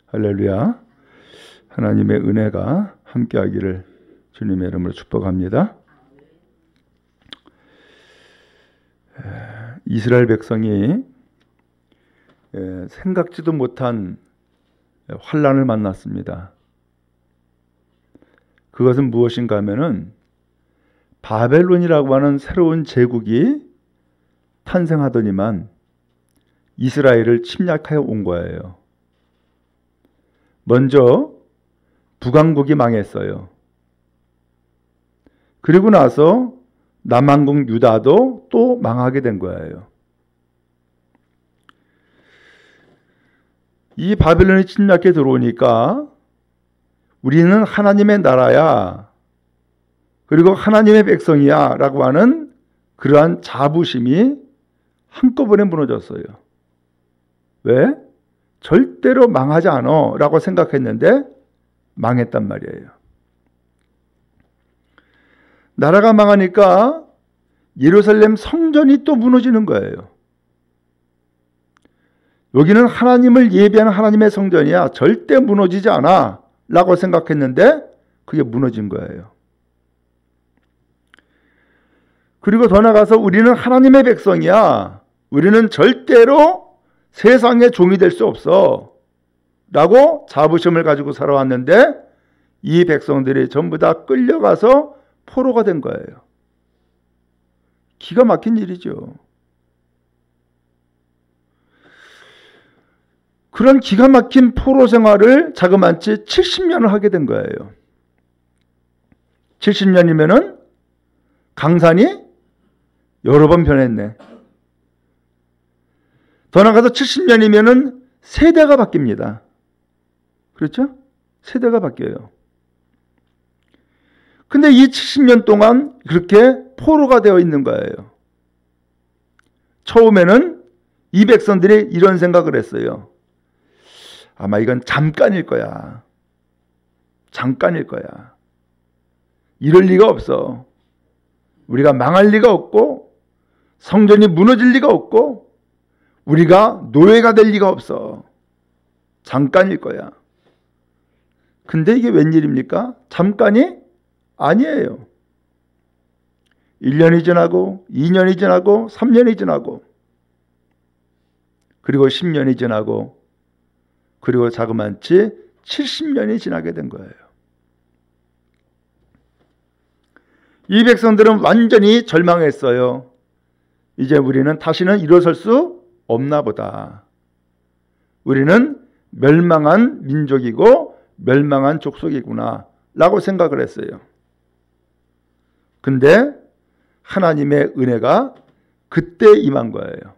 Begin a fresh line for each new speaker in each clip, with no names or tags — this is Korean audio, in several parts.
할렐루야. 하나님의 은혜가 함께하기를 주님의 이름으로 축복합니다. 이스라엘 백성이 생각지도 못한 환난을 만났습니다. 그것은 무엇인가 하면은 바벨론이라고 하는 새로운 제국이 탄생하더니만 이스라엘을 침략하여 온 거예요. 먼저 북왕국이 망했어요. 그리고 나서 남왕국 유다도 또 망하게 된 거예요. 이 바벨론이 침략해 들어오니까 우리는 하나님의 나라야, 그리고 하나님의 백성이야 라고 하는 그러한 자부심이 한꺼번에 무너졌어요. 왜? 절대로 망하지 않아 라고 생각했는데 망했단 말이에요. 나라가 망하니까 예루살렘 성전이 또 무너지는 거예요. 여기는 하나님을 예배하는 하나님의 성전이야, 절대 무너지지 않아 라고 생각했는데 그게 무너진 거예요. 그리고 더 나아가서 우리는 하나님의 백성이야, 우리는 절대로 세상의 종이 될 수 없어 라고 자부심을 가지고 살아왔는데 이 백성들이 전부 다 끌려가서 포로가 된 거예요. 기가 막힌 일이죠. 그런 기가 막힌 포로 생활을 자그마치 70년을 하게 된 거예요. 70년이면은 강산이 여러 번 변했네. 더 나아가서 70년이면은 세대가 바뀝니다. 그렇죠? 세대가 바뀌어요. 근데 이 70년 동안 그렇게 포로가 되어 있는 거예요. 처음에는 이 백성들이 이런 생각을 했어요. 아마 이건 잠깐일 거야. 잠깐일 거야. 이럴 리가 없어. 우리가 망할 리가 없고 성전이 무너질 리가 없고 우리가 노예가 될 리가 없어. 잠깐일 거야. 근데 이게 웬일입니까? 잠깐이 아니에요. 1년이 지나고 2년이 지나고 3년이 지나고 그리고 10년이 지나고 그리고 자그마치 70년이 지나게 된 거예요. 이 백성들은 완전히 절망했어요. 이제 우리는 다시는 일어설 수 없나 보다. 우리는 멸망한 민족이고 멸망한 족속이구나 라고 생각을 했어요. 근데 하나님의 은혜가 그때 임한 거예요.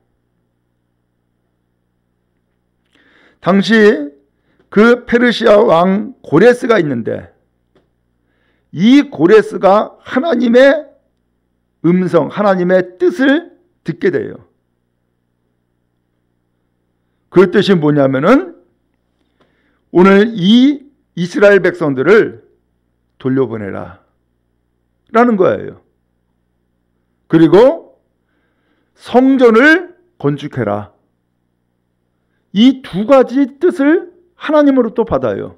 당시 그 페르시아 왕 고레스가 있는데 이 고레스가 하나님의 음성, 하나님의 뜻을 듣게 돼요. 그 뜻이 뭐냐면은 오늘 이 이스라엘 백성들을 돌려보내라 라는 거예요. 그리고 성전을 건축해라. 이 두 가지 뜻을 하나님으로부터 받아요.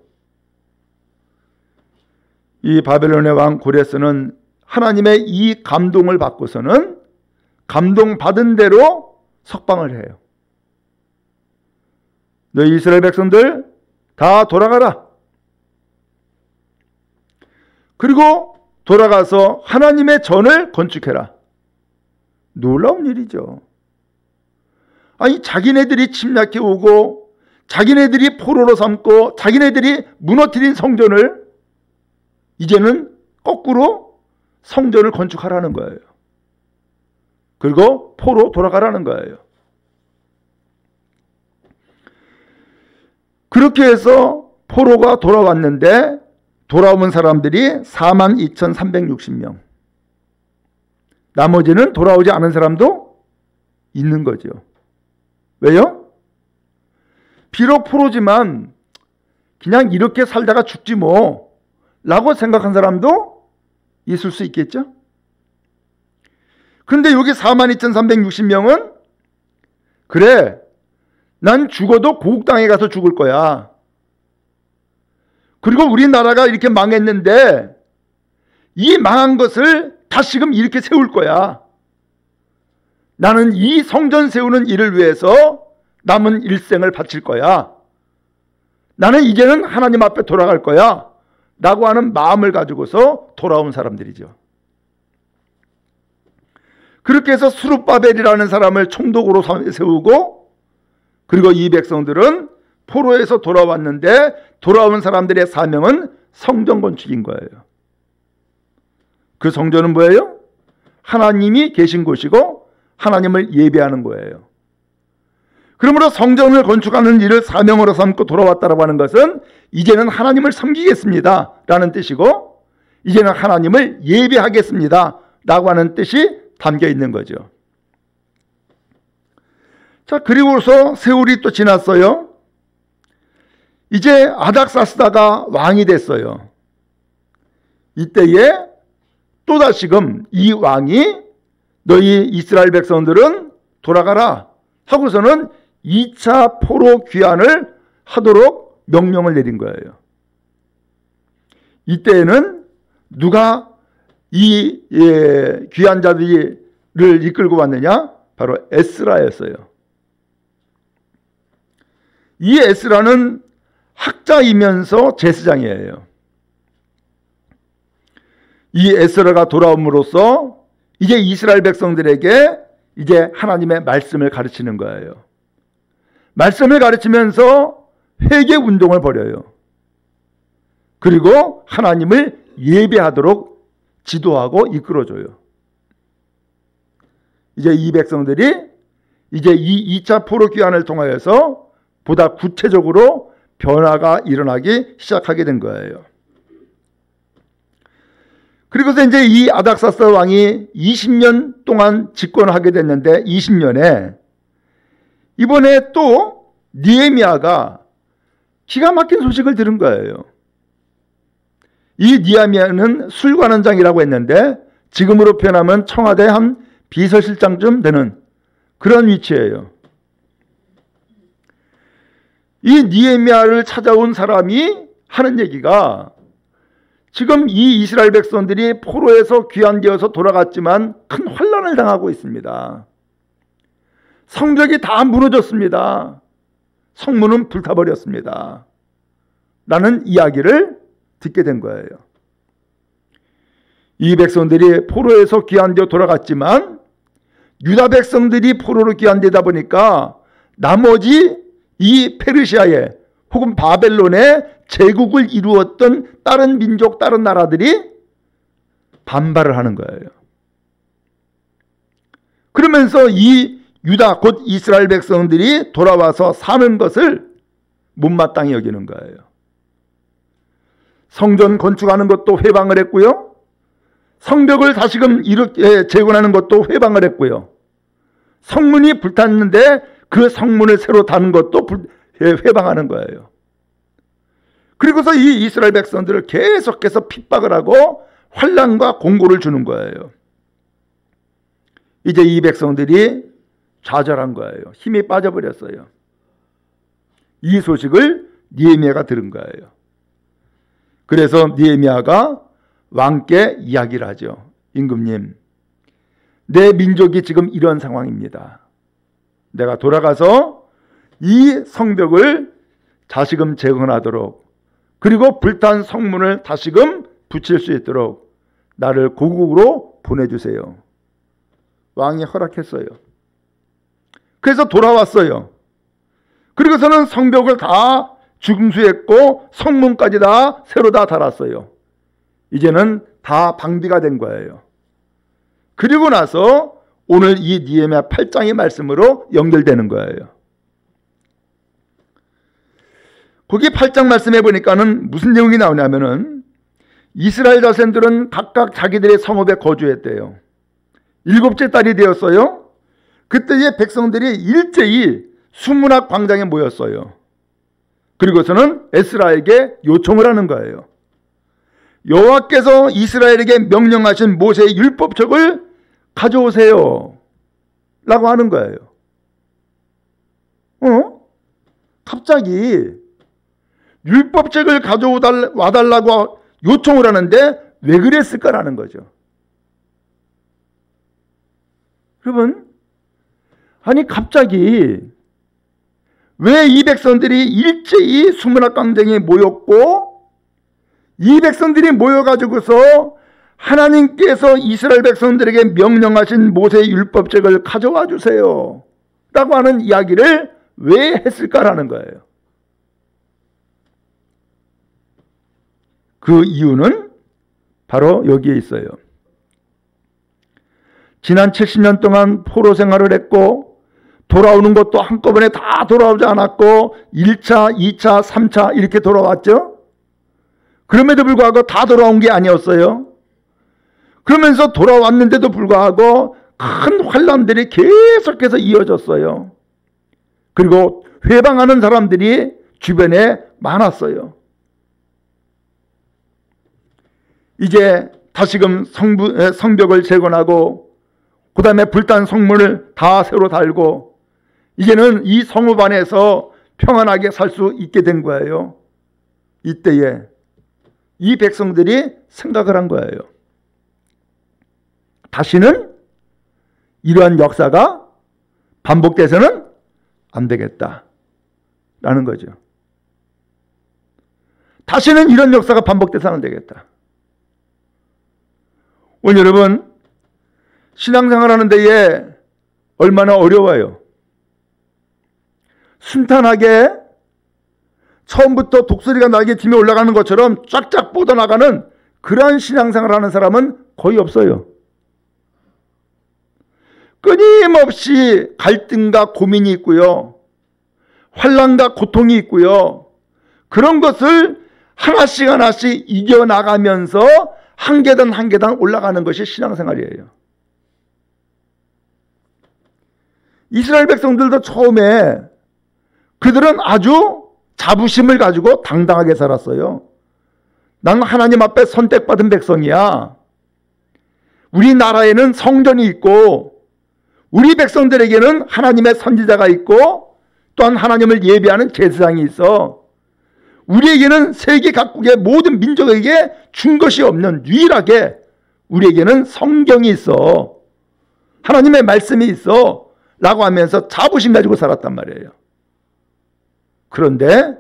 이 바벨론의 왕 고레스는 하나님의 이 감동을 받고서는 감동받은 대로 석방을 해요. 너희 이스라엘 백성들 다 돌아가라. 그리고 돌아가서 하나님의 전을 건축해라. 놀라운 일이죠. 아니, 자기네들이 침략해 오고 자기네들이 포로로 삼고 자기네들이 무너뜨린 성전을 이제는 거꾸로 성전을 건축하라는 거예요. 그리고 포로 돌아가라는 거예요. 그렇게 해서 포로가 돌아왔는데 돌아온 사람들이 42,360명. 나머지는 돌아오지 않은 사람도 있는 거죠. 왜요? 비록 포로지만 그냥 이렇게 살다가 죽지 뭐 라고 생각한 사람도 있을 수 있겠죠. 그런데 여기 42,360명은 그래, 난 죽어도 고국 땅에 가서 죽을 거야. 그리고 우리나라가 이렇게 망했는데 이 망한 것을 다시금 이렇게 세울 거야. 나는 이 성전 세우는 일을 위해서 남은 일생을 바칠 거야. 나는 이제는 하나님 앞에 돌아갈 거야 라고 하는 마음을 가지고서 돌아온 사람들이죠. 그렇게 해서 스룹바벨이라는 사람을 총독으로 세우고, 그리고 이 백성들은 포로에서 돌아왔는데 돌아온 사람들의 사명은 성전 건축인 거예요. 그 성전은 뭐예요? 하나님이 계신 곳이고 하나님을 예배하는 거예요. 그러므로 성전을 건축하는 일을 사명으로 삼고 돌아왔다라고 하는 것은 이제는 하나님을 섬기겠습니다 라는 뜻이고, 이제는 하나님을 예배하겠습니다 라고 하는 뜻이 담겨 있는 거죠. 자, 그리고서 세월이 또 지났어요. 이제 아닥사스다가 왕이 됐어요. 이때에 또다시금 이 왕이 너희 이스라엘 백성들은 돌아가라 하고서는 2차 포로 귀환을 하도록 명령을 내린 거예요. 이때에는 누가 이 귀환자들을 이끌고 왔느냐? 바로 에스라였어요. 이 에스라는 학자이면서 제사장이에요. 이 에스라가 돌아옴으로써 이제 이스라엘 백성들에게 이제 하나님의 말씀을 가르치는 거예요. 말씀을 가르치면서 회개 운동을 벌여요. 그리고 하나님을 예배하도록 지도하고 이끌어줘요. 이제 이 백성들이 이제 이 2차 포로 귀환을 통하여서 보다 구체적으로 변화가 일어나기 시작하게 된 거예요. 그리고서 이제 이 아닥사스 왕이 20년 동안 집권하게 됐는데 20년에 이번에 또 느헤미야가 기가 막힌 소식을 들은 거예요. 이 느헤미야는 술관원장이라고 했는데 지금으로 표현하면 청와대 한 비서실장쯤 되는 그런 위치예요. 이 느헤미야를 찾아온 사람이 하는 얘기가 지금 이 이스라엘 백성들이 포로에서 귀환되어서 돌아갔지만 큰 환난을 당하고 있습니다. 성벽이 다 무너졌습니다. 성문은 불타버렸습니다. 라는 이야기를 듣게 된 거예요. 이 백성들이 포로에서 귀환되어 돌아갔지만 유다 백성들이 포로로 귀환되다 보니까 나머지 이 페르시아에 혹은 바벨론에 제국을 이루었던 다른 민족, 다른 나라들이 반발을 하는 거예요. 그러면서 이 유다 곧 이스라엘 백성들이 돌아와서 사는 것을 못마땅히 여기는 거예요. 성전 건축하는 것도 회방을 했고요. 성벽을 다시금 이렇게 재건하는 것도 회방을 했고요. 성문이 불탔는데 그 성문을 새로 다는 것도 회방하는 거예요. 그리고서 이 이스라엘 백성들을 계속해서 핍박을 하고 환난과 공고를 주는 거예요. 이제 이 백성들이 좌절한 거예요. 힘이 빠져버렸어요. 이 소식을 느헤미야가 들은 거예요. 그래서 느헤미야가 왕께 이야기를 하죠. 임금님, 내 민족이 지금 이런 상황입니다. 내가 돌아가서 이 성벽을 다시금 재건하도록, 그리고 불탄 성문을 다시금 붙일 수 있도록 나를 고국으로 보내주세요. 왕이 허락했어요. 그래서 돌아왔어요. 그리고서는 성벽을 다 중수했고 성문까지 다 새로 다 달았어요. 이제는 다 방비가 된 거예요. 그리고 나서 오늘 이 느헤미야 8장의 말씀으로 연결되는 거예요. 거기 8장 말씀해 보니까는 무슨 내용이 나오냐면은 이스라엘 자손들은 각각 자기들의 성읍에 거주했대요. 7째 달이 되었어요. 그때의 백성들이 일제히 수문학 광장에 모였어요. 그리고서는 에스라에게 요청을 하는 거예요. 여호와께서 이스라엘에게 명령하신 모세의 율법책을 가져오세요 라고 하는 거예요. 갑자기 율법책을 가져와달라고 요청을 하는데 왜 그랬을까라는 거죠. 여러분, 아니 갑자기 왜 이 백성들이 일제히 수문학 광장에 모였고 이 백성들이 모여가지고서 하나님께서 이스라엘 백성들에게 명령하신 모세의 율법책을 가져와 주세요 라고 하는 이야기를 왜 했을까라는 거예요. 그 이유는 바로 여기에 있어요. 지난 70년 동안 포로 생활을 했고 돌아오는 것도 한꺼번에 다 돌아오지 않았고 1차, 2차, 3차 이렇게 돌아왔죠. 그럼에도 불구하고 다 돌아온 게 아니었어요. 그러면서 돌아왔는데도 불구하고 큰 환난들이 계속해서 이어졌어요. 그리고 회방하는 사람들이 주변에 많았어요. 이제 다시금 성벽을 재건하고 그 다음에 불탄 성문을 다 새로 달고 이제는 이 성읍 안에서 평안하게 살 수 있게 된 거예요. 이때에 이 백성들이 생각을 한 거예요. 다시는 이러한 역사가 반복돼서는 안 되겠다라는 거죠. 다시는 이런 역사가 반복돼서는 안 되겠다. 오늘 여러분 신앙생활하는 데에 얼마나 어려워요. 순탄하게 처음부터 독수리가 날개 팀에 올라가는 것처럼 쫙쫙 뻗어나가는 그러한 신앙생활을 하는 사람은 거의 없어요. 끊임없이 갈등과 고민이 있고요. 환난과 고통이 있고요. 그런 것을 하나씩 하나씩 이겨나가면서 한 계단 한 계단 올라가는 것이 신앙생활이에요. 이스라엘 백성들도 처음에 그들은 아주 자부심을 가지고 당당하게 살았어요. 나는 하나님 앞에 선택받은 백성이야. 우리나라에는 성전이 있고 우리 백성들에게는 하나님의 선지자가 있고 또한 하나님을 예배하는 제사장이 있어. 우리에게는 세계 각국의 모든 민족에게 준 것이 없는 유일하게 우리에게는 성경이 있어. 하나님의 말씀이 있어. 라고 하면서 자부심 가지고 살았단 말이에요. 그런데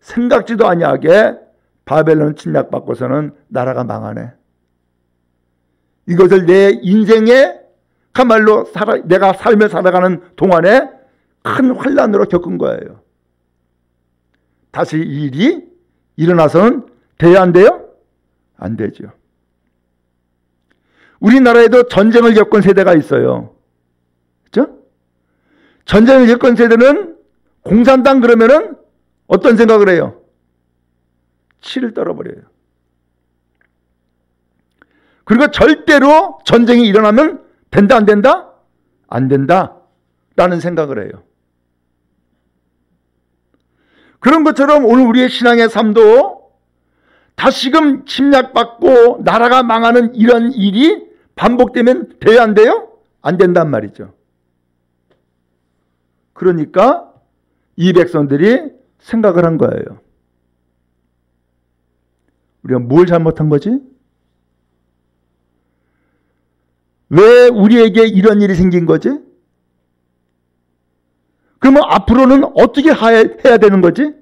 생각지도 아니하게 바벨론 침략받고서는 나라가 망하네. 이것을 내 인생에 참말로 내가 삶을 살아가는 동안에 큰 환난으로 겪은 거예요. 다시 이 일이 일어나서는 돼야 안 돼요? 안 되죠. 우리나라에도 전쟁을 겪은 세대가 있어요. 그렇죠? 전쟁을 겪은 세대는 공산당 그러면은 어떤 생각을 해요? 치를 떨어버려요. 그리고 절대로 전쟁이 일어나면 된다 안 된다? 안 된다 라는 생각을 해요. 그런 것처럼 오늘 우리의 신앙의 삶도 다시금 침략받고 나라가 망하는 이런 일이 반복되면 돼야 안 돼요? 안 된단 말이죠. 그러니까 이 백성들이 생각을 한 거예요. 우리가 뭘 잘못한 거지? 왜 우리에게 이런 일이 생긴 거지? 그러면 앞으로는 어떻게 해야 되는 거지?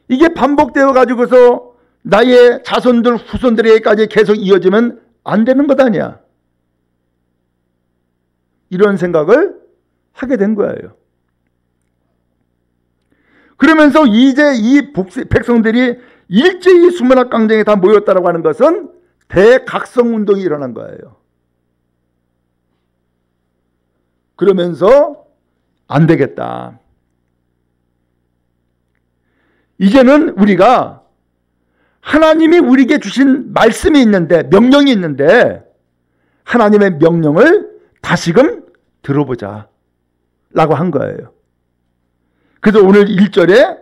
이게 반복되어 가지고서 나의 자손들 후손들에게까지 계속 이어지면 안 되는 것 아니야. 이런 생각을 하게 된 거예요. 그러면서 이제 이 백성들이 일제히 수문학 광장에 다 모였다라고 하는 것은 대각성운동이 일어난 거예요. 그러면서 안 되겠다. 이제는 우리가 하나님이 우리에게 주신 말씀이 있는데, 명령이 있는데 하나님의 명령을 다시금 들어보자 라고 한 거예요. 그래서 오늘 1절에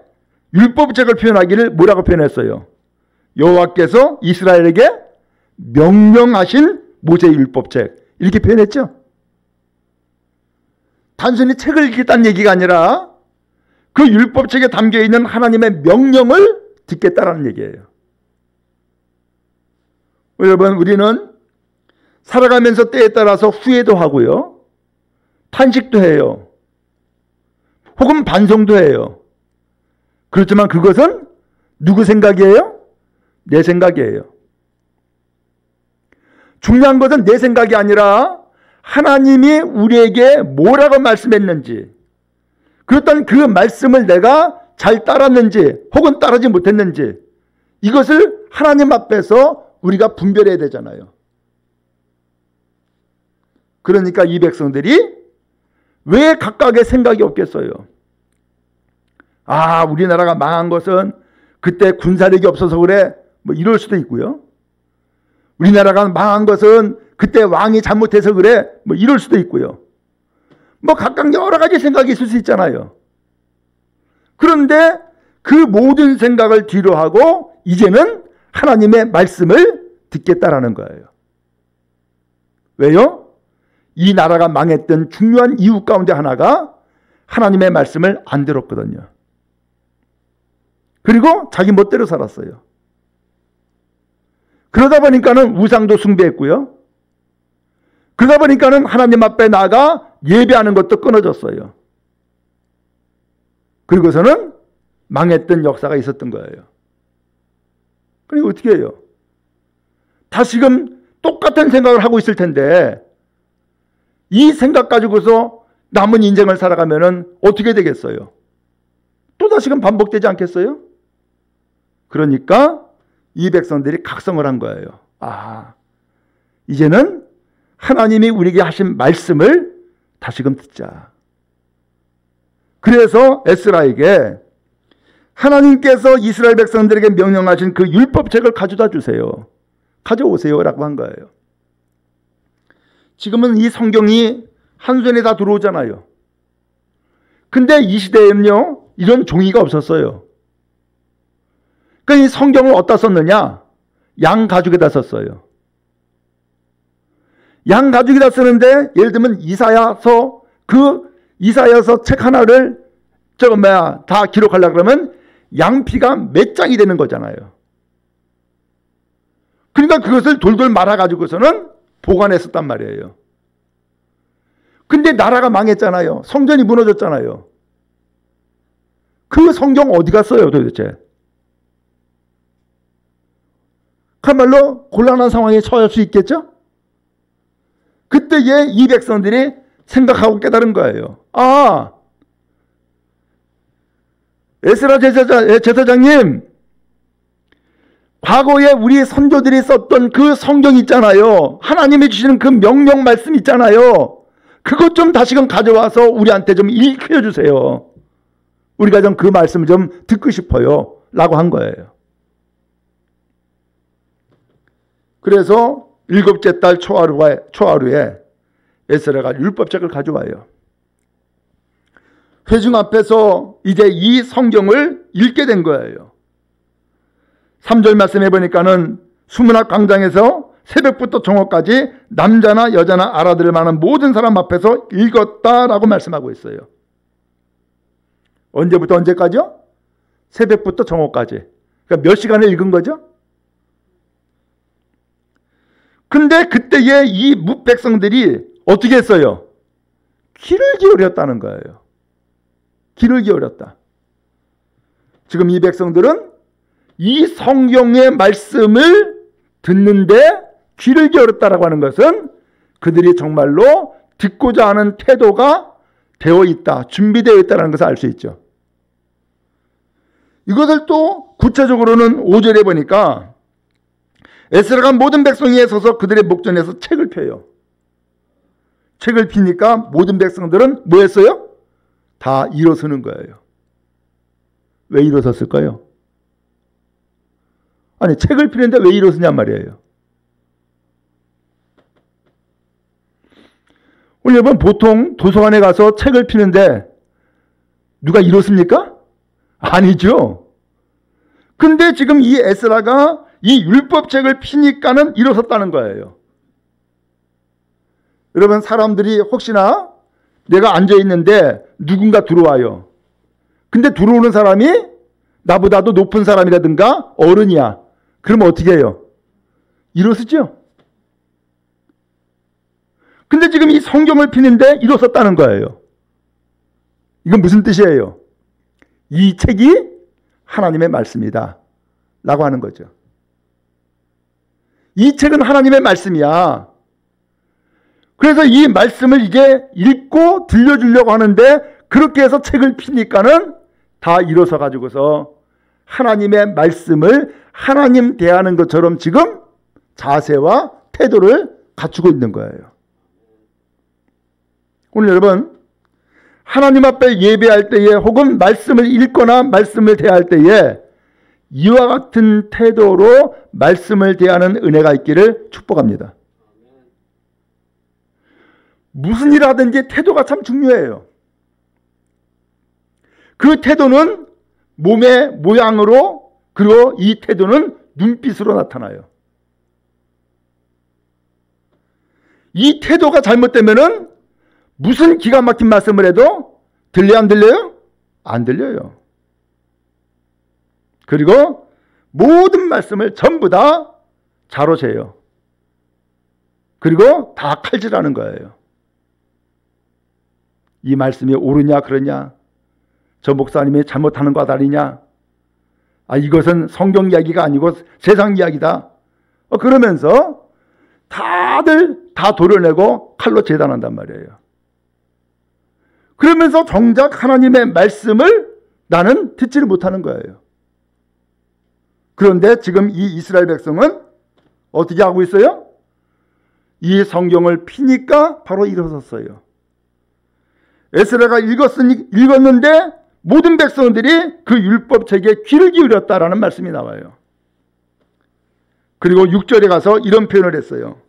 율법책을 표현하기를 뭐라고 표현했어요? 여호와께서 이스라엘에게 명령하신 모세의 율법책, 이렇게 표현했죠. 단순히 책을 읽겠다는 얘기가 아니라 그 율법책에 담겨있는 하나님의 명령을 듣겠다라는 얘기예요. 여러분, 우리는 살아가면서 때에 따라서 후회도 하고요, 탄식도 해요, 혹은 반성도 해요. 그렇지만 그것은 누구 생각이에요? 내 생각이에요. 중요한 것은 내 생각이 아니라 하나님이 우리에게 뭐라고 말씀했는지, 그렇다면 그 말씀을 내가 잘 따랐는지 혹은 따르지 못했는지, 이것을 하나님 앞에서 우리가 분별해야 되잖아요. 그러니까 이 백성들이 왜 각각의 생각이 없겠어요? 아, 우리나라가 망한 것은 그때 군사력이 없어서 그래, 뭐 이럴 수도 있고요. 우리나라가 망한 것은 그때 왕이 잘못해서 그래, 뭐 이럴 수도 있고요. 뭐 각각 여러 가지 생각이 있을 수 있잖아요. 그런데 그 모든 생각을 뒤로 하고 이제는 하나님의 말씀을 듣겠다라는 거예요. 왜요? 이 나라가 망했던 중요한 이유 가운데 하나가 하나님의 말씀을 안 들었거든요. 그리고 자기 멋대로 살았어요. 그러다 보니까는 우상도 숭배했고요. 그러다 보니까는 하나님 앞에 나가 예배하는 것도 끊어졌어요. 그리고서는 망했던 역사가 있었던 거예요. 그리고 어떻게 해요? 다시금 똑같은 생각을 하고 있을 텐데 이 생각 가지고서 남은 인생을 살아가면은 어떻게 되겠어요? 또 다시금 반복되지 않겠어요? 그러니까 이 백성들이 각성을 한 거예요. 아, 이제는 하나님이 우리에게 하신 말씀을 다시금 듣자. 그래서 에스라에게 하나님께서 이스라엘 백성들에게 명령하신 그 율법책을 가져다 주세요. 가져오세요 라고 한 거예요. 지금은 이 성경이 한 손에 다 들어오잖아요. 근데 이 시대에는요, 이런 종이가 없었어요. 그러니까 이 성경을 어디다 썼느냐? 양 가죽에다 썼어요. 양 가죽에다 쓰는데, 예를 들면 이사야서, 그 이사야서 책 하나를 다 기록하려고 그러면 양피가 몇 장이 되는 거잖아요. 그러니까 그것을 돌돌 말아가지고서는 보관했었단 말이에요. 근데 나라가 망했잖아요. 성전이 무너졌잖아요. 그 성경 어디 갔어요 도대체? 그야말로 곤란한 상황에 처할 수 있겠죠? 그때에 이 백성들이 생각하고 깨달은 거예요. 아, 에스라 제사장님, 과거에 우리 선조들이 썼던 그 성경 있잖아요. 하나님이 주시는 그 명령 말씀 있잖아요. 그것 좀 다시금 가져와서 우리한테 좀 읽혀주세요. 우리가 좀 그 말씀을 좀 듣고 싶어요 라고 한 거예요. 그래서 7째 달 초하루에 에스라가 율법책을 가져와요. 회중 앞에서 이제 이 성경을 읽게 된 거예요. 3절 말씀해 보니까는 수문학 광장에서 새벽부터 정오까지 남자나 여자나 알아들을 만한 모든 사람 앞에서 읽었다라고 말씀하고 있어요. 언제부터 언제까지요? 새벽부터 정오까지. 그러니까 몇 시간을 읽은 거죠? 근데 그때에 이 백성들이 어떻게 했어요? 귀를 기울였다는 거예요. 귀를 기울였다. 지금 이 백성들은 이 성경의 말씀을 듣는데 귀를 기울였다라고 하는 것은 그들이 정말로 듣고자 하는 태도가 되어 있다, 준비되어 있다는 것을 알 수 있죠. 이것을 또 구체적으로는 5절에 보니까 에스라가 모든 백성에 서서 그들의 목전에서 책을 펴요. 책을 피니까 모든 백성들은 뭐 했어요? 다 일어서는 거예요. 왜 일어섰을까요? 아니, 책을 피는데 왜 일어서냔 말이에요. 오늘 여러분, 보통 도서관에 가서 책을 피는데 누가 일어섭니까? 아니죠. 근데 지금 이 에스라가 이 율법책을 피니까는 일어섰다는 거예요. 여러분, 사람들이 혹시나 내가 앉아있는데 누군가 들어와요. 근데 들어오는 사람이 나보다도 높은 사람이라든가 어른이야. 그러면 어떻게 해요? 일어서죠. 근데 지금 이 성경을 피는데 일어섰다는 거예요. 이건 무슨 뜻이에요? 이 책이 하나님의 말씀이다 라고 하는 거죠. 이 책은 하나님의 말씀이야. 그래서 이 말씀을 이제 읽고 들려주려고 하는데 그렇게 해서 책을 피니까는 다 일어서 가지고서 하나님의 말씀을 하나님 대하는 것처럼 지금 자세와 태도를 갖추고 있는 거예요. 오늘 여러분, 하나님 앞에 예배할 때에 혹은 말씀을 읽거나 말씀을 대할 때에 이와 같은 태도로 말씀을 대하는 은혜가 있기를 축복합니다. 무슨 일을 하든지 태도가 참 중요해요. 그 태도는 몸의 모양으로, 그리고 이 태도는 눈빛으로 나타나요. 이 태도가 잘못되면은 무슨 기가 막힌 말씀을 해도 들려요, 안 들려요? 안 들려요. 그리고 모든 말씀을 전부 다 자로재요. 그리고 다 칼질하는 거예요. 이 말씀이 옳으냐 그러냐, 저 목사님이 잘못하는 거 다르냐, 이것은 성경 이야기가 아니고 세상 이야기다, 그러면서 다들 다 도려내고 칼로 재단한단 말이에요. 그러면서 정작 하나님의 말씀을 나는 듣지를 못하는 거예요. 그런데 지금 이 이스라엘 백성은 어떻게 하고 있어요? 이 성경을 피니까 바로 일어섰어요. 에스라가 읽었는데 모든 백성들이 그 율법책에 귀를 기울였다라는 말씀이 나와요. 그리고 6절에 가서 이런 표현을 했어요.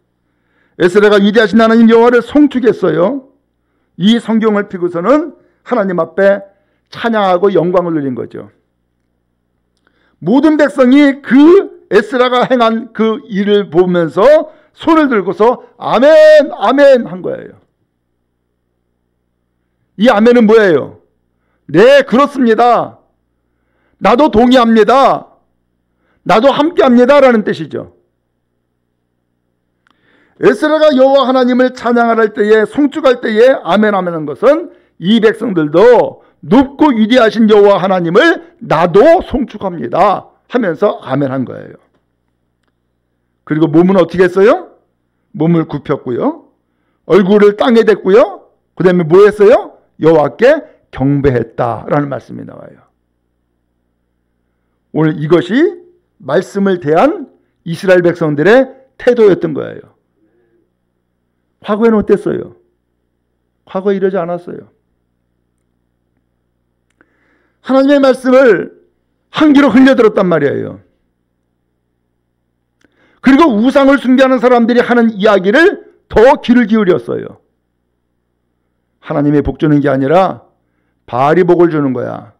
에스라가 위대하신 하나님 여호와를 송축했어요. 이 성경을 피고서는 하나님 앞에 찬양하고 영광을 돌린 거죠. 모든 백성이 그 에스라가 행한 그 일을 보면서 손을 들고서 아멘 아멘 한 거예요. 이 아멘은 뭐예요? 네, 그렇습니다. 나도 동의합니다. 나도 함께합니다 라는 뜻이죠. 에스라가 여호와 하나님을 찬양할 때에, 송축할 때에 아멘 하는 것은 이 백성들도 높고 위대하신 여호와 하나님을 나도 송축합니다 하면서 아멘 한 거예요. 그리고 몸은 어떻게 했어요? 몸을 굽혔고요. 얼굴을 땅에 댔고요. 그 다음에 뭐 했어요? 여호와께 경배했다라는 말씀이 나와요. 오늘 이것이 말씀을 대한 이스라엘 백성들의 태도였던 거예요. 과거에는 어땠어요? 과거에 이러지 않았어요. 하나님의 말씀을 한 귀로 흘려들었단 말이에요. 그리고 우상을 숭배하는 사람들이 하는 이야기를 더 귀를 기울였어요. 하나님의 복 주는 게 아니라 바알이 복을 주는 거야.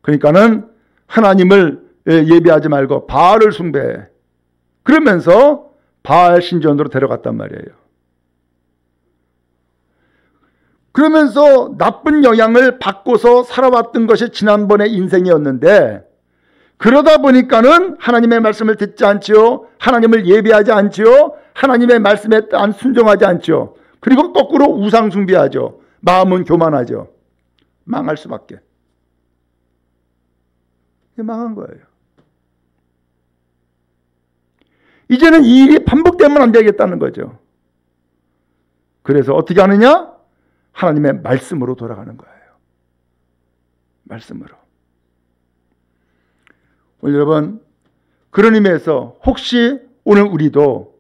그러니까는 하나님을 예배하지 말고 바알을 숭배해. 그러면서 바알 신전으로 데려갔단 말이에요. 그러면서 나쁜 영향을 받고서 살아왔던 것이 지난번의 인생이었는데, 그러다 보니까는 하나님의 말씀을 듣지 않지요. 하나님을 예배하지 않지요. 하나님의 말씀에 안 순종하지 않지요. 그리고 거꾸로 우상 숭배하죠. 마음은 교만하죠. 망할 수밖에. 이게 망한 거예요. 이제는 이 일이 반복되면 안 되겠다는 거죠. 그래서 어떻게 하느냐? 하나님의 말씀으로 돌아가는 거예요. 말씀으로. 오늘 여러분, 그런 의미에서 혹시 오늘 우리도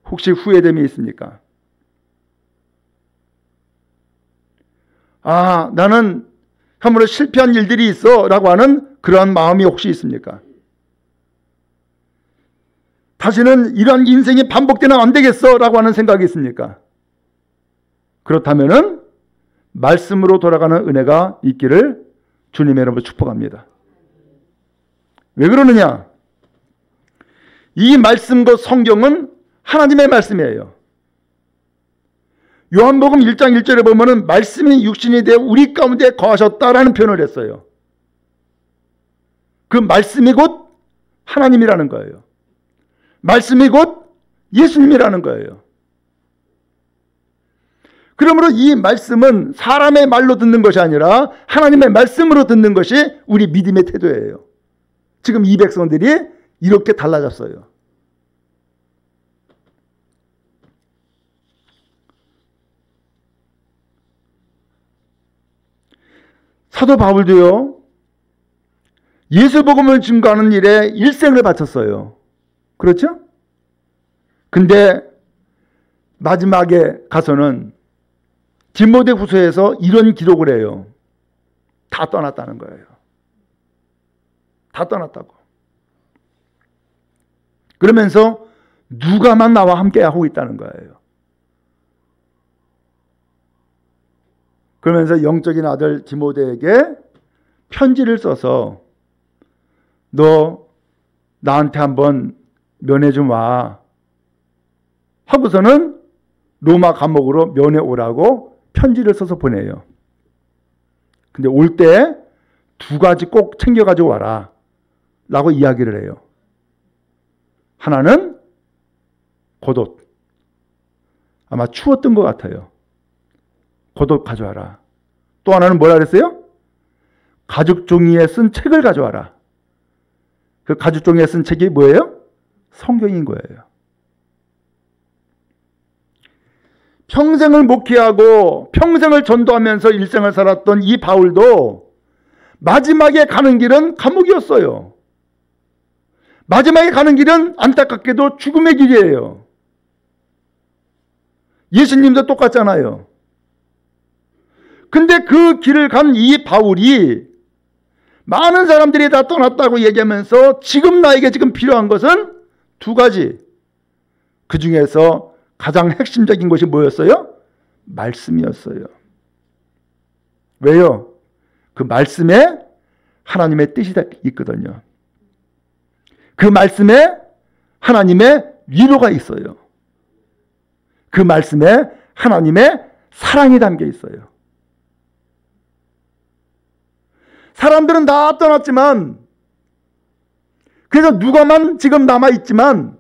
혹시 후회됨이 있습니까? 나는 참으로 실패한 일들이 있어 라고 하는 그러한 마음이 혹시 있습니까? 다시는 이러한 인생이 반복되면 안 되겠어 라고 하는 생각이 있습니까? 그렇다면은 말씀으로 돌아가는 은혜가 있기를 주님의 이름으로 축복합니다. 왜 그러느냐? 이 말씀과 성경은 하나님의 말씀이에요. 요한복음 1장 1절에 보면은 말씀이 육신이 되어 우리 가운데 거하셨다라는 표현을 했어요. 그 말씀이 곧 하나님이라는 거예요. 말씀이 곧 예수님이라는 거예요. 그러므로 이 말씀은 사람의 말로 듣는 것이 아니라 하나님의 말씀으로 듣는 것이 우리 믿음의 태도예요. 지금 이 백성들이 이렇게 달라졌어요. 사도 바울도요, 예수 복음을 증거하는 일에 일생을 바쳤어요. 그렇죠? 근데 마지막에 가서는 디모데후서에서 이런 기록을 해요. 다 떠났다는 거예요. 다 떠났다고. 그러면서 누가만 나와 함께 하고 있다는 거예요. 그러면서 영적인 아들 디모데에게 편지를 써서 너 나한테 한번 면회 좀 와 하고서는 로마 감옥으로 면회 오라고 편지를 써서 보내요. 근데 올 때 2가지 꼭 챙겨가지고 와라 라고 이야기를 해요. 하나는 겉옷. 아마 추웠던 것 같아요. 겉옷 가져와라. 또 하나는 뭐라 그랬어요? 가죽 종이에 쓴 책을 가져와라. 그 가죽 종이에 쓴 책이 뭐예요? 성경인 거예요. 평생을 목회하고 평생을 전도하면서 일생을 살았던 이 바울도 마지막에 가는 길은 감옥이었어요. 마지막에 가는 길은 안타깝게도 죽음의 길이에요. 예수님도 똑같잖아요. 근데 그 길을 간 이 바울이 많은 사람들이 다 떠났다고 얘기하면서 지금 나에게 지금 필요한 것은 2가지. 그 중에서 가장 핵심적인 것이 뭐였어요? 말씀이었어요. 왜요? 그 말씀에 하나님의 뜻이 있거든요. 그 말씀에 하나님의 위로가 있어요. 그 말씀에 하나님의 사랑이 담겨 있어요. 사람들은 다 떠났지만, 그래서 누가만 지금 남아있지만,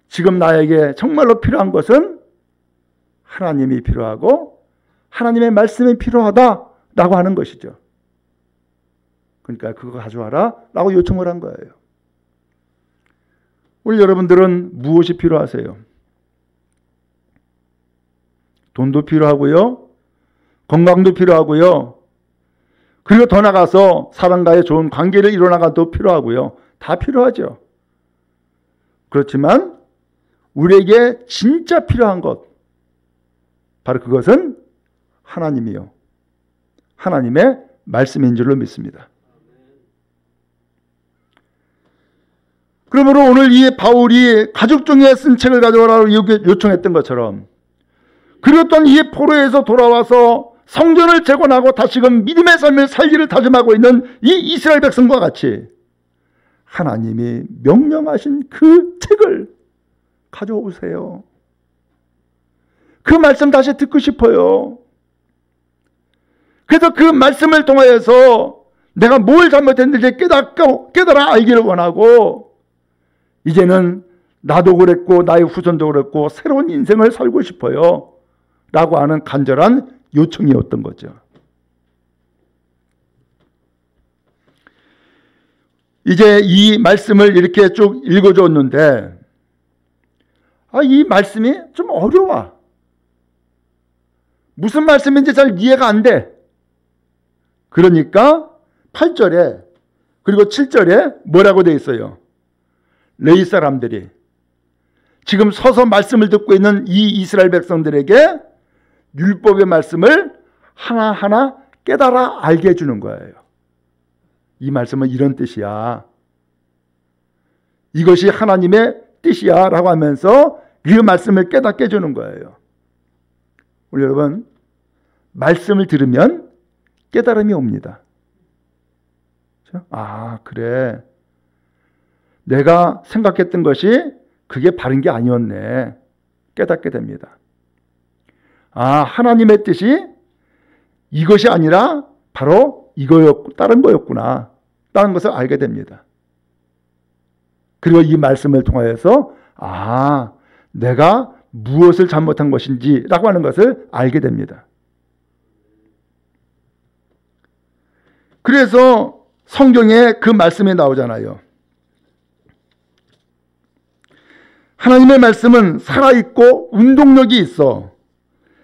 지금 나에게 정말로 필요한 것은 하나님이 필요하고 하나님의 말씀이 필요하다라고 하는 것이죠. 그러니까 그거 가져와라 라고 요청을 한 거예요. 우리 여러분들은 무엇이 필요하세요? 돈도 필요하고요. 건강도 필요하고요. 그리고 더 나가서 사람과의 좋은 관계를 이뤄나가도 필요하고요. 다 필요하죠. 그렇지만 우리에게 진짜 필요한 것, 바로 그것은 하나님이요. 하나님의 말씀인 줄로 믿습니다. 그러므로 오늘 이 바울이 가죽종이에 쓴 책을 가져오라고 요청했던 것처럼, 그리고 또 이 포로에서 돌아와서 성전을 재건하고 다시금 믿음의 삶을 살기를 다짐하고 있는 이 이스라엘 백성과 같이 하나님이 명령하신 그 책을 가져오세요. 그 말씀 다시 듣고 싶어요. 그래서 그 말씀을 통하여서 내가 뭘 잘못했는지 깨달아 알기를 원하고, 이제는 나도 그랬고 나의 후손도 그랬고 새로운 인생을 살고 싶어요 라고 하는 간절한 요청이었던 거죠. 이제 이 말씀을 이렇게 쭉 읽어줬는데, 이 말씀이 좀 어려워. 무슨 말씀인지 잘 이해가 안 돼. 그러니까 8절에 그리고 7절에 뭐라고 돼 있어요? 레위 사람들이 지금 서서 말씀을 듣고 있는 이 이스라엘 백성들에게 율법의 말씀을 하나하나 깨달아 알게 해주는 거예요. 이 말씀은 이런 뜻이야. 이것이 하나님의 뜻이야 라고 하면서 그 말씀을 깨닫게 해주는 거예요. 우리 여러분, 말씀을 들으면 깨달음이 옵니다. 그래. 내가 생각했던 것이 그게 바른 게 아니었네. 깨닫게 됩니다. 아, 하나님의 뜻이 이것이 아니라 바로 다른 거였구나. 다른 것을 알게 됩니다. 그리고 이 말씀을 통하여서 아, 내가 무엇을 잘못한 것인지라고 하는 것을 알게 됩니다. 그래서 성경에 그 말씀이 나오잖아요. 하나님의 말씀은 살아있고 운동력이 있어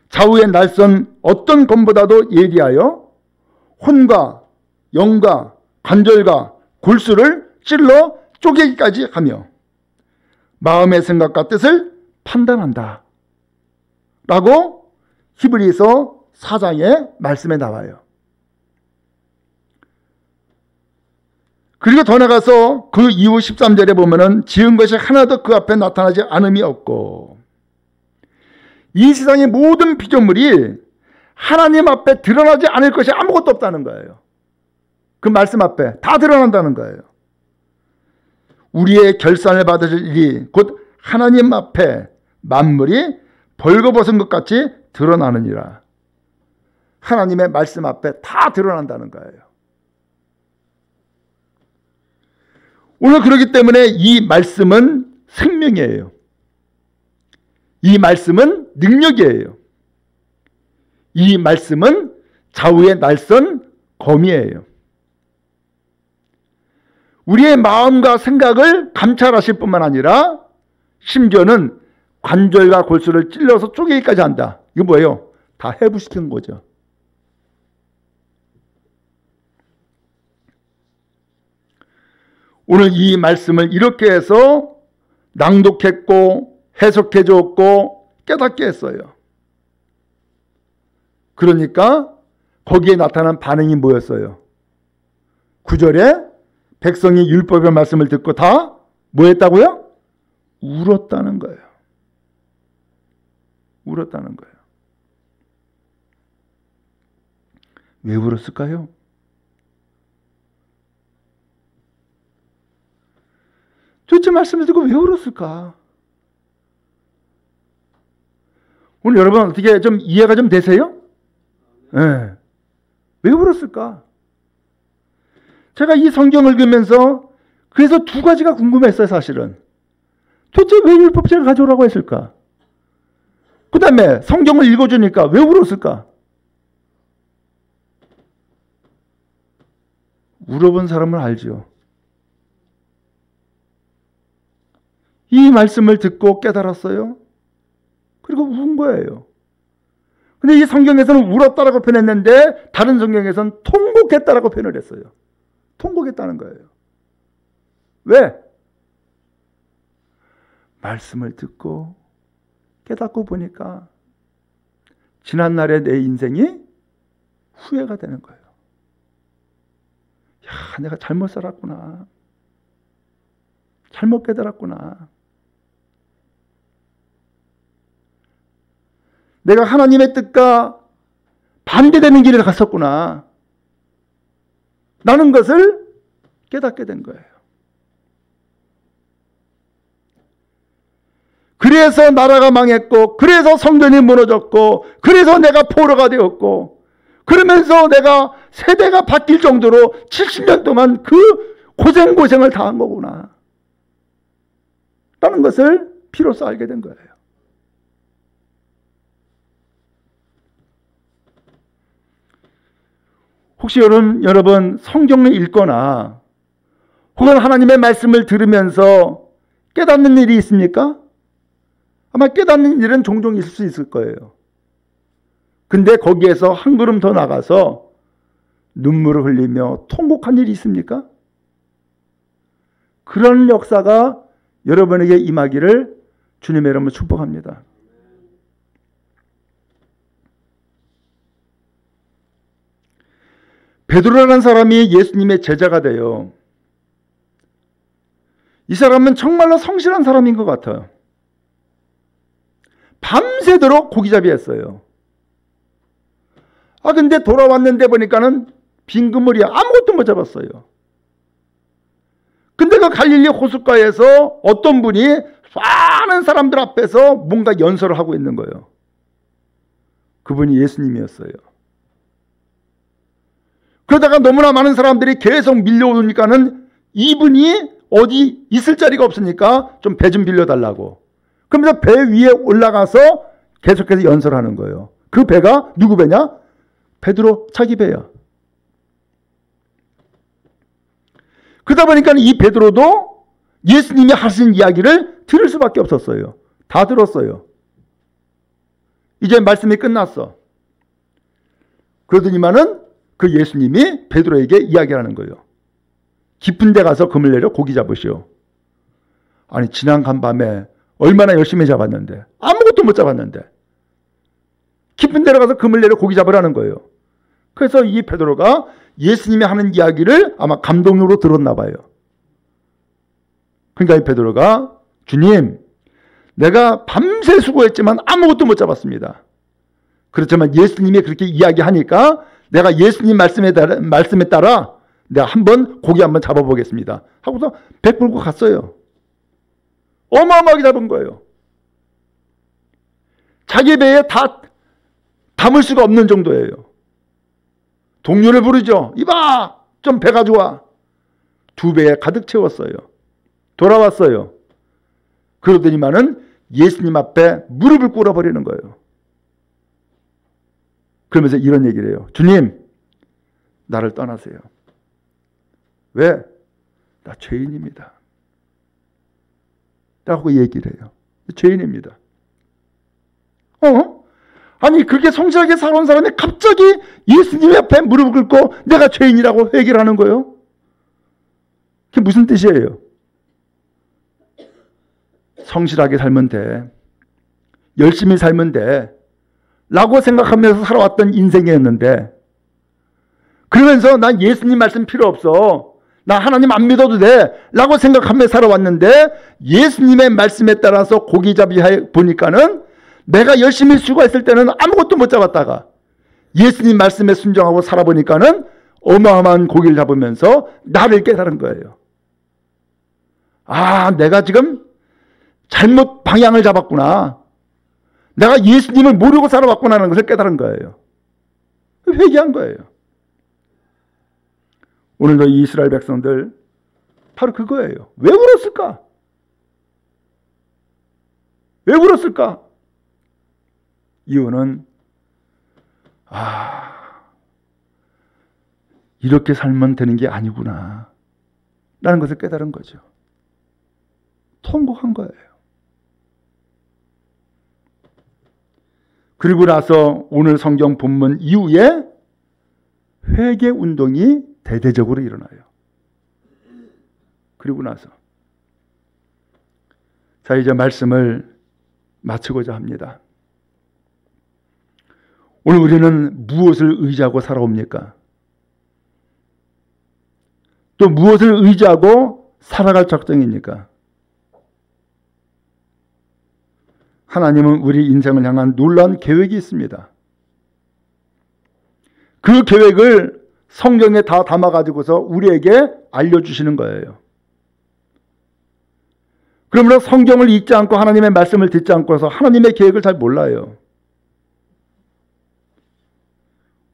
좌우의 날선 어떤 검보다도 예리하여 혼과 영과 관절과 골수를 찔러 쪼개기까지 하며 마음의 생각과 뜻을 판단한다 라고 히브리서 4장의 말씀에 나와요. 그리고 더 나가서 그 이후 13절에 보면은 지은 것이 하나도 그 앞에 나타나지 않음이 없고 이 세상의 모든 피조물이 하나님 앞에 드러나지 않을 것이 아무것도 없다는 거예요. 그 말씀 앞에 다 드러난다는 거예요. 우리의 결산을 받으실 일이 곧 하나님 앞에 만물이 벌거벗은 것 같이 드러나느니라. 하나님의 말씀 앞에 다 드러난다는 거예요. 오늘 그렇기 때문에 이 말씀은 생명이에요. 이 말씀은 능력이에요. 이 말씀은 좌우의 날선 검이에요. 우리의 마음과 생각을 감찰하실 뿐만 아니라 심지어는 관절과 골수를 찔러서 쪼개기까지 한다. 이거 뭐예요? 다 해부시킨 거죠. 오늘 이 말씀을 이렇게 해서 낭독했고 해석해 줬고 깨닫게 했어요. 그러니까 거기에 나타난 반응이 뭐였어요? 9절에 백성이 율법의 말씀을 듣고 다 뭐 했다고요? 울었다는 거예요. 울었다는 거예요. 왜 울었을까요? 도대체 말씀을 듣고 왜 울었을까? 오늘 여러분 어떻게 좀 이해가 좀 되세요? 네. 왜 울었을까? 제가 이 성경을 읽으면서 그래서 두 가지가 궁금했어요, 사실은. 도대체 왜 율법책을 가져오라고 했을까? 그 다음에 성경을 읽어주니까 왜 울었을까? 울어본 사람은 알죠. 이 말씀을 듣고 깨달았어요. 그리고 운 거예요. 근데 이 성경에서는 울었다라고 표현했는데 다른 성경에서는 통곡했다라고 표현을 했어요. 통곡했다는 거예요. 왜? 말씀을 듣고 깨닫고 보니까 지난날의 내 인생이 후회가 되는 거예요. 야, 내가 잘못 살았구나. 잘못 깨달았구나. 내가 하나님의 뜻과 반대되는 길을 갔었구나. 라는 것을 깨닫게 된 거예요. 그래서 나라가 망했고, 그래서 성전이 무너졌고, 그래서 내가 포로가 되었고, 그러면서 내가 세대가 바뀔 정도로 70년 동안 그 고생을 당한 거구나. 라는 것을 비로소 알게 된 거예요. 혹시 여러분 성경을 읽거나 혹은 하나님의 말씀을 들으면서 깨닫는 일이 있습니까? 아마 깨닫는 일은 종종 있을 수 있을 거예요. 근데 거기에서 한 걸음 더 나가서 눈물을 흘리며 통곡한 일이 있습니까? 그런 역사가 여러분에게 임하기를 주님의 이름으로 축복합니다. 베드로라는 사람이 예수님의 제자가 돼요. 이 사람은 정말로 성실한 사람인 것 같아요. 밤새도록 고기잡이 했어요. 근데 돌아왔는데 보니까는 빈 그물이야. 아무것도 못 잡았어요. 근데 그 갈릴리 호숫가에서 어떤 분이 많은 사람들 앞에서 뭔가 연설을 하고 있는 거예요. 그분이 예수님이었어요. 그러다가 너무나 많은 사람들이 계속 밀려오니까는 이분이 어디 있을 자리가 없으니까 좀 배 좀 빌려달라고. 그러면서 배 위에 올라가서 계속해서 연설하는 거예요. 그 배가 누구 배냐? 베드로 자기 배야. 그러다 보니까 이 베드로도 예수님이 하신 이야기를 들을 수밖에 없었어요. 다 들었어요. 이제 말씀이 끝났어. 그러더니만은 그 예수님이 베드로에게 이야기하는 거예요. 깊은 데 가서 금을 내려 고기 잡으시오. 아니 지난 간밤에 얼마나 열심히 잡았는데 아무것도 못 잡았는데 깊은 데로 가서 금을 내려 고기 잡으라는 거예요. 그래서 이 베드로가 예수님이 하는 이야기를 아마 감동으로 들었나 봐요. 그러니까 이 베드로가 주님, 내가 밤새 수고했지만 아무것도 못 잡았습니다. 그렇지만 예수님이 그렇게 이야기하니까 내가 예수님 말씀에 따라 내가 한번 고기 한번 잡아보겠습니다. 하고서 배 끌고 갔어요. 어마어마하게 잡은 거예요. 자기 배에 다 담을 수가 없는 정도예요. 동료를 부르죠. 이봐, 좀 배 가져와. 2배에 가득 채웠어요. 돌아왔어요. 그러더니만은 예수님 앞에 무릎을 꿇어버리는 거예요. 그러면서 이런 얘기를 해요. 주님, 나를 떠나세요. 왜? 나 죄인입니다. 라고 얘기를 해요. 죄인입니다. 아니 그렇게 성실하게 살아온 사람이 갑자기 예수님 앞에 무릎을 꿇고 내가 죄인이라고 회개를 하는 거예요? 그게 무슨 뜻이에요? 성실하게 살면 돼. 열심히 살면 돼. 라고 생각하면서 살아왔던 인생이었는데 그러면서 난 예수님 말씀 필요 없어. 나 하나님 안 믿어도 돼. 라고 생각하며 살아왔는데 예수님의 말씀에 따라서 고기잡이 보니까는 내가 열심히 수고했을 때는 아무것도 못 잡았다가 예수님 말씀에 순종하고 살아보니까는 어마어마한 고기를 잡으면서 나를 깨달은 거예요. 아, 내가 지금 잘못 방향을 잡았구나. 내가 예수님을 모르고 살아왔구나 하는 것을 깨달은 거예요. 회개한 거예요. 오늘도 이스라엘 백성들 바로 그거예요. 왜 울었을까? 왜 울었을까? 이유는 이렇게 살면 되는 게 아니구나 라는 것을 깨달은 거죠. 통곡한 거예요. 그리고 나서 오늘 성경 본문 이후에 회개 운동이 대대적으로 일어나요. 그리고 나서 자 이제 말씀을 마치고자 합니다. 오늘 우리는 무엇을 의지하고 살아옵니까? 또 무엇을 의지하고 살아갈 작정입니까? 하나님은 우리 인생을 향한 놀라운 계획이 있습니다. 그 계획을 성경에 다 담아가지고서 우리에게 알려주시는 거예요. 그러므로 성경을 읽지 않고 하나님의 말씀을 듣지 않고서 하나님의 계획을 잘 몰라요.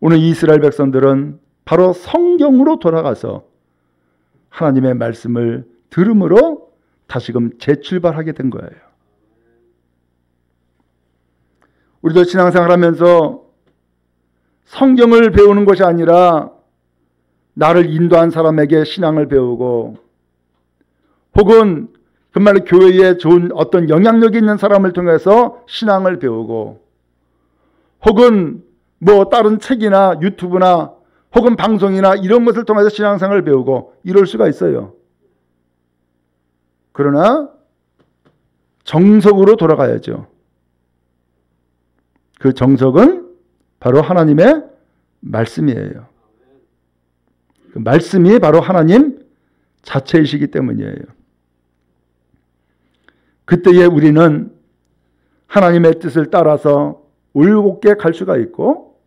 오늘 이스라엘 백성들은 바로 성경으로 돌아가서 하나님의 말씀을 들음으로 다시금 재출발하게 된 거예요. 우리도 신앙생활하면서 성경을 배우는 것이 아니라 나를 인도한 사람에게 신앙을 배우고 혹은 정말로 교회에 좋은 어떤 영향력이 있는 사람을 통해서 신앙을 배우고 혹은 뭐 다른 책이나 유튜브나 혹은 방송이나 이런 것을 통해서 신앙생활을 배우고 이럴 수가 있어요. 그러나 정석으로 돌아가야죠. 그 정석은 바로 하나님의 말씀이에요. 그 말씀이 바로 하나님 자체이시기 때문이에요. 그때에 우리는 하나님의 뜻을 따라서 올곧게 갈 수가 있고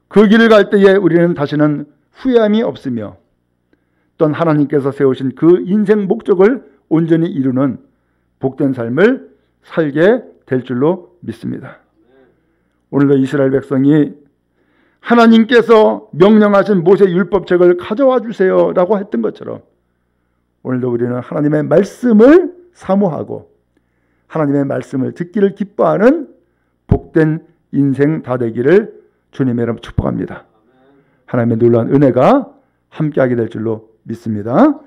그 길을 갈 때에 우리는 다시는 후회함이 없으며 또한 하나님께서 세우신 그 인생 목적을 온전히 이루는 복된 삶을 살게 될 줄로 믿습니다. 오늘도 이스라엘 백성이 하나님께서 명령하신 모세 율법책을 가져와 주세요 라고 했던 것처럼 오늘도 우리는 하나님의 말씀을 사모하고 하나님의 말씀을 듣기를 기뻐하는 복된 인생 다 되기를 주님의 이름으로 축복합니다. 하나님의 놀라운 은혜가 함께하게 될 줄로 믿습니다.